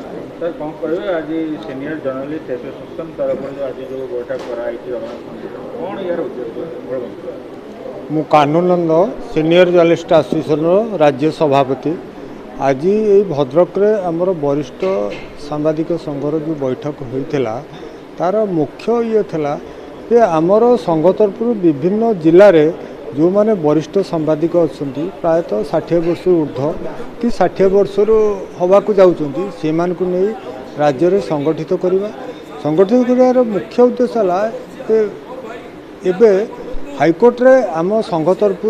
Sir कौन कहे आज सीनियर जर्नलिस्ट एसोसिएशन तरफ जो आज जो बैठक कराई जगन्नाथ मंदिर कौन यार उद्देश्य मु कानूनंद सीनियर जर्नलिस्ट एसोसिएशन राज्य सभापति आज ये भद्रक रे आमर वरिष्ठ सांबादिक संघर जो बैठक होता तार मुख्य ये था कि आमर संघ तरफ विभिन्न जिले में जो माने वरिष्ठ सांबादिक अच्छा प्रायतः 60 वर्ष ऊर्ध्व कि 60 वर्ष हवा को जाऊँच से नहीं राज्य में संगठित करवा कर मुख्य उद्देश्य है एबे हाईकोर्ट रे आम संघ तरफ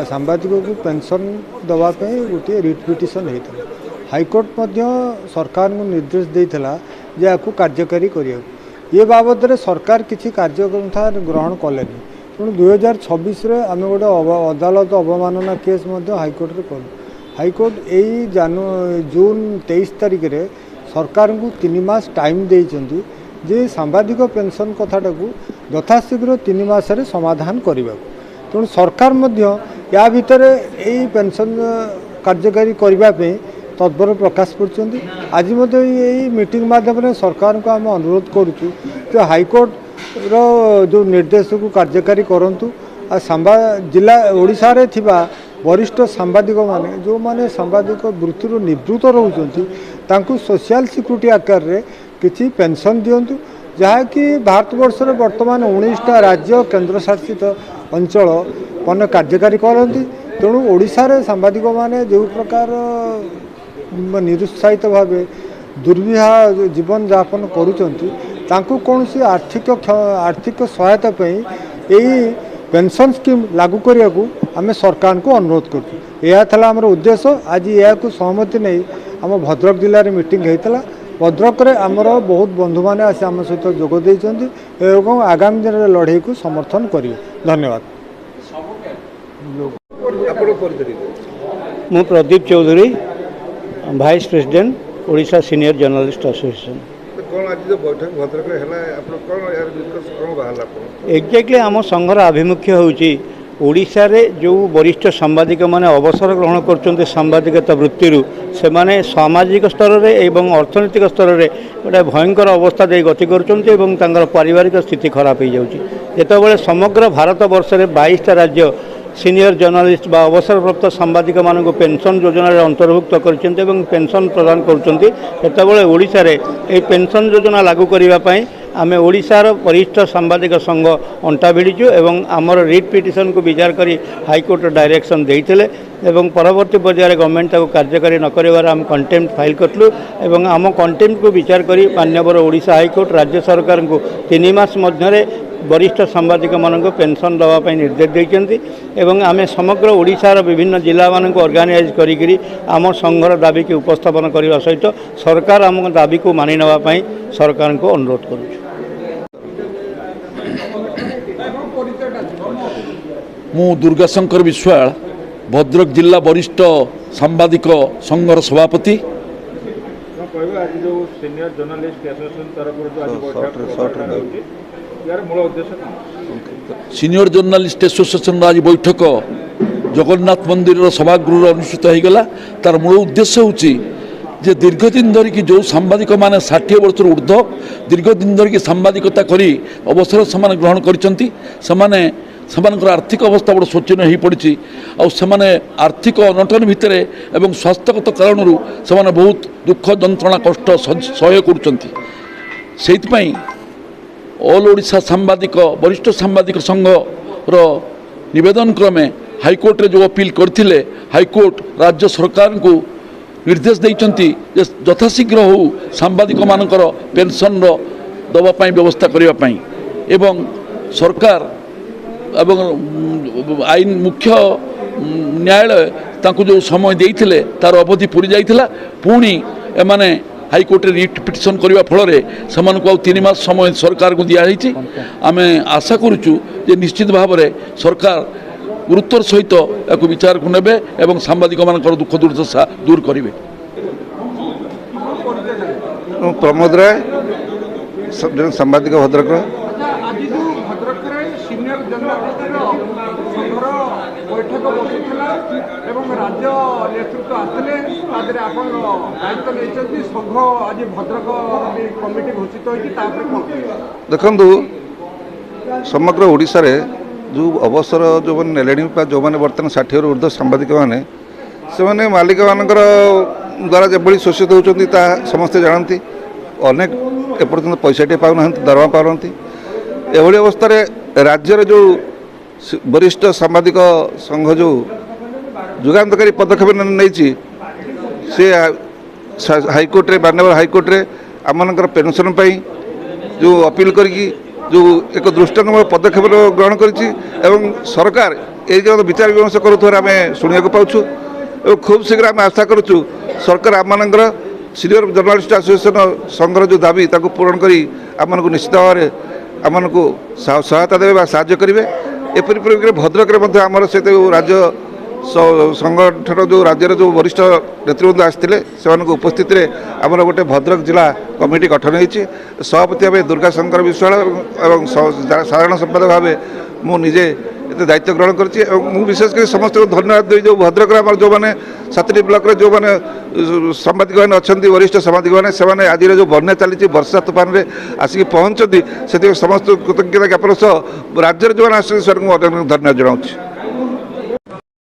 सांबादिक को पेंशन दवापी गोटे रिट पिटिशन होता हाईकोर्ट सरकार को निर्देश देता जे आपको कार्यकारी करिया ये बाबद रे सरकार किसी कार्यपंथा ग्रहण कलेनी तेणु 2026 आम गोटे अदालत अवमानना केस हाईकोर्ट रे कलु हाईकोर्ट यही जून 23 तारिख रे सरकार को 3 मास टाइम देइचंती जे सांबादिक पेंशन कथाटा को यथाशीघ्र 3 मास समाधान करने तेणु सरकार या भितर यही पेंशन कार्यकारी करने तत्पर प्रकाश कर आज यही मीटिंग माध्यम सरकार को आम अनुरोध करुँ हाईकोर्ट रो जो निर्देश को कार्यकारी करंतु आ जिला ओडिशा रे थिबा वरिष्ठ सांबादिक माने जो माने सांबादिक वृत्ति निवृत्त रोचंती तांकु सोशल सिक्यूरिटी आकार रे किछि पेंशन दियंतु जहाँकि भारतवर्ष रे वर्तमान 19टा राज्य केंद्र शासित अंचल मन कार्यकारी करती तेणु ओडिशा रे सांबादिक माने जो प्रकार निरुत्साहित भाव दुर्विहा जीवन यापन करुचंती तांकु कौन सी आर्थिक सहायता यही पेंशन स्कीम लागू करने को आम सरकार को अनुरोध करा आमर उद्देश्य आज यह सहमति नहीं आम भद्रक जिले में मीटिंग होता भद्रक रे आमर बहुत बंधु मैंने आस आम सहित जोग आगामी दिन में लड़े को समर्थन करेंगे। धन्यवाद। मु Pradeep Chaudhary vice president Odisha senior journalist association. Exactly आम संघर आभिमुख्य होउची ओडिशा रे जो वरिष्ठ सांबादिक माने अवसर ग्रहण करछन्ते सांबादिकता वृत्ति से माने सामाजिक स्तर रे एवं अर्थनैतिक स्तर रे गोटे भयंकर अवस्था दे गति करछन्ते एवं तांकर पारिवारिक स्थिति खराब हो जाउची जेतेबेले समग्र भारत वर्ष रे 22टा राज्य सीनियर जर्नलिस्ट बा अवसरप्राप्त सांबादिक मानक पेंशन योजना अंतर्भुक्त करछन्ते एवं पेंशन प्रदान करछन्ते सेतेबेले ओडिशा रे ए पेंशन योजना लागू करिवा पई आमे ओडिशार वरिष्ठ सांबादिक संघ अंटा भिड़ीचु एवं आमर रिट पिटिशन को विचार करी हाईकोर्ट डायरेक्शन देइथिले एवं परवर्ती पर्यायर गवर्नमेंट ताको कार्यकारी न करिवार आम कंटेम्प्ट फाइल करलु एवं आम कंटेम्प्ट को विचार करी माननीय ओडिशा हाईकोर्ट राज्य सरकार को 3 मास मध्यरे वरिष्ठ सांबादिक मानक पेंशन दवाई निर्देश देइचंती एवं आमे समग्र ओडिशार विभिन्न जिला मानक ऑर्गेनाइज करी आम संघर दाबी की उपस्थापन करने सहित सरकार आम दाबी को मानि नवा पई सरकार को अनुरोध करूँ। मु दुर्गाशंकर विश्वाल भद्रक जिला वरिष्ठ सांबादिक संघर सभापति। आज जो सीनियर जर्नलिस्ट एसोसिएशन तरफ जो आज बैठक यार मूल उद्देश्य सीनियर जर्नलिस्ट एसोसिएशन आज बैठक जगन्नाथ मंदिर सभागृह अनुष्ठित हो गला। तार मूल उद्देश्य होची जे दीर्घदिन धरिकी जो सांबादिक माने 60 वर्ष ऊर्ध्व दीर्घदिन धरिकी सांबादिकता करी अवसर समान ग्रहण करिसंती सेमानकर आर्थिक अवस्था बड़ शोचनीय हो पड़ी आने आर्थिक अनटन भितर एवं स्वास्थ्यगत कारणरू से बहुत दुख जंत्रणा कष्ट सह्य कर ऑल ओडिशा सांबादिक वरिष्ठ सांबादिक संघर निवेदन क्रमे हाईकोर्ट रे जो अपील करथिले हाईकोर्ट राज्य सरकार को निर्देश देइचंती जे यथाशीघ्र हो सांबादिक मानकर पेंशन दवा पाई व्यवस्था करिवा पाई एवं सरकार एवं आईन मुख्य न्यायालय तांको जो समय देइथिले तार अवधि पूरी जाइथिला पुणी एमाने हाईकोर्ट रिट पिटिशन करने फल से 3 मास समय सरकार को दिखाई आम आशा करुचु जे निश्चित भाव में सरकार गुरुत्वर सहित या विचार को नेबे एवं सांबादिक मान दुख दुर्दशा दूर करेंगे। प्रमोद राय सांबादिक भद्रक। ବସିଥିଲା ଏବଂ ରାଜ୍ୟ ନେତୃତ୍ୱ ଆସିଥିଲେ ତା ଦେହରେ ଆପଣ ଦାୟିତ୍ୱ ନେଇଛନ୍ତି ସଂଘ ଆଜି ଭଦ୍ରକ କମିଟି ଘୋଷିତ ହୋଇଛି ତାପରେ କ'ଣ ଦେଖନ୍ତୁ ସମଗ୍ର ଓଡ଼ିଶାରେ ଯେଉଁ ଅବସର ଯେଉଁମାନେ ନେଲେଣି ବା ଯେଉଁମାନେ ବର୍ତ୍ତମାନ 60ରୁ ଉର୍ଦ୍ଧ୍ୱ ସାମ୍ବାଦିକମାନେ ସେମାନେ ମାଲିକମାନଙ୍କର ଦ୍ୱାରା ଯେଭଳି ଶୋଷିତ ହେଉଛନ୍ତି ତାହା ସମସ୍ତେ ଜାଣନ୍ତି। ଅନେକ ଏପର୍ଯ୍ୟନ୍ତ ପଇସାଟିଏ ପାଉନାହାନ୍ତି, ଦରମା ପାଉନାହାନ୍ତି। ଏଭଳି ଅବସ୍ଥାରେ ରାଜ୍ୟର ଯେଉଁ ବରିଷ୍ଠ ସାମ୍ବାଦିକ ସଂଘ ଯେଉଁ ଯୁଗାନ୍ତକାରୀ ପଦକ୍ଷେପ ନେଇଛି ସେ ହାଇକୋର୍ଟରେ ମାନ୍ୟବର ହାଇକୋର୍ଟରେ ଆମମାନଙ୍କର ପେନସନ୍ ପାଇଁ ଯେଉଁ ଅପିଲ କରିକି ଯେଉଁ ଏକ ଦୃଷ୍ଟାନ୍ତମୂଳକ ପଦକ୍ଷେପ ଗ୍ରହଣ କରିଛି ଏବଂ ସରକାର এই যে বিচার বিমর্শ করুଥିବାର ଆମେ ଶୁଣିବାକୁ ପାଉଛୁ ଏବଂ ଖୁବ୍ ଶୀଘ୍ର ଆମେ ଆଶା କରୁଛୁ ସରକାର ଆମମାନଙ୍କର ସିନିୟର ଜର୍ଣ୍ଣାଲିଷ୍ଟ ଆସୋସିଏସନ ସଂଘର ଯେଉଁ ଦାବି ତାକୁ ପୂରଣ କରି ଆମମାନଙ୍କୁ ନିଶ୍ଚିତ ଭାବରେ ଆମମାନଙ୍କୁ ସହାୟତା ଦେବେ ବା ସାହାଯ୍ୟ କରିବେ। ଏପରି ପରିପ୍ରେକ୍ଷୀରେ ଭଦ୍ରକରେ ମଧ୍ୟ ଆମର ସେ ଯେଉଁ ରାଜ୍ୟ ସଂଗଠନ ଯେଉଁ ରାଜ୍ୟର ଯେଉଁ ବରିଷ୍ଠ ନେତୃବୃନ୍ଦ ଆସିଥିଲେ ସେମାନଙ୍କ ଉପସ୍ଥିତିରେ ଆମର ଗୋଟେ ଭଦ୍ରକ ଜିଲ୍ଲା କମିଟି ଗଠନ ହୋଇଛି। ସଭାପତି ଭାବେ ଦୁର୍ଗାଶଙ୍କର ବିଶ୍ୱାଳ ଏବଂ ସାଧାରଣ ସମ୍ପାଦକ ଭାବେ ମୁଁ ନିଜେ ଏତେ ଦାୟିତ୍ୱ ଗ୍ରହଣ କରିଛି ଏବଂ ମୁଁ ବିଶେଷ କରି ସମସ୍ତଙ୍କୁ ଧନ୍ୟବାଦ ଦେବି ଯେଉଁ ଭଦ୍ରକରେ ଆମର ଯେଉଁମାନେ 7ଟି ବ୍ଲକରେ ଯେଉଁମାନେ ସାମ୍ବାଦିକମାନେ ଅଛନ୍ତି ବରିଷ୍ଠ ସାମ୍ବାଦିକମାନେ ସେମାନେ ଆଜିର ଯେଉଁ ବନ୍ୟା ଚାଲିଛି ବର୍ଷା ତୁଫାନରେ ଆସିକି ପହଞ୍ଚନ୍ତି ସେଥିପାଇଁ ସମସ୍ତଙ୍କୁ କୃତଜ୍ଞତା ଜ୍ଞାପନ ସହ ରାଜ୍ୟରେ ଯେଉଁମାନେ ଆସିଛନ୍ତି ସେମାନଙ୍କୁ ଧନ୍ୟବାଦ ଜଣାଉଛି।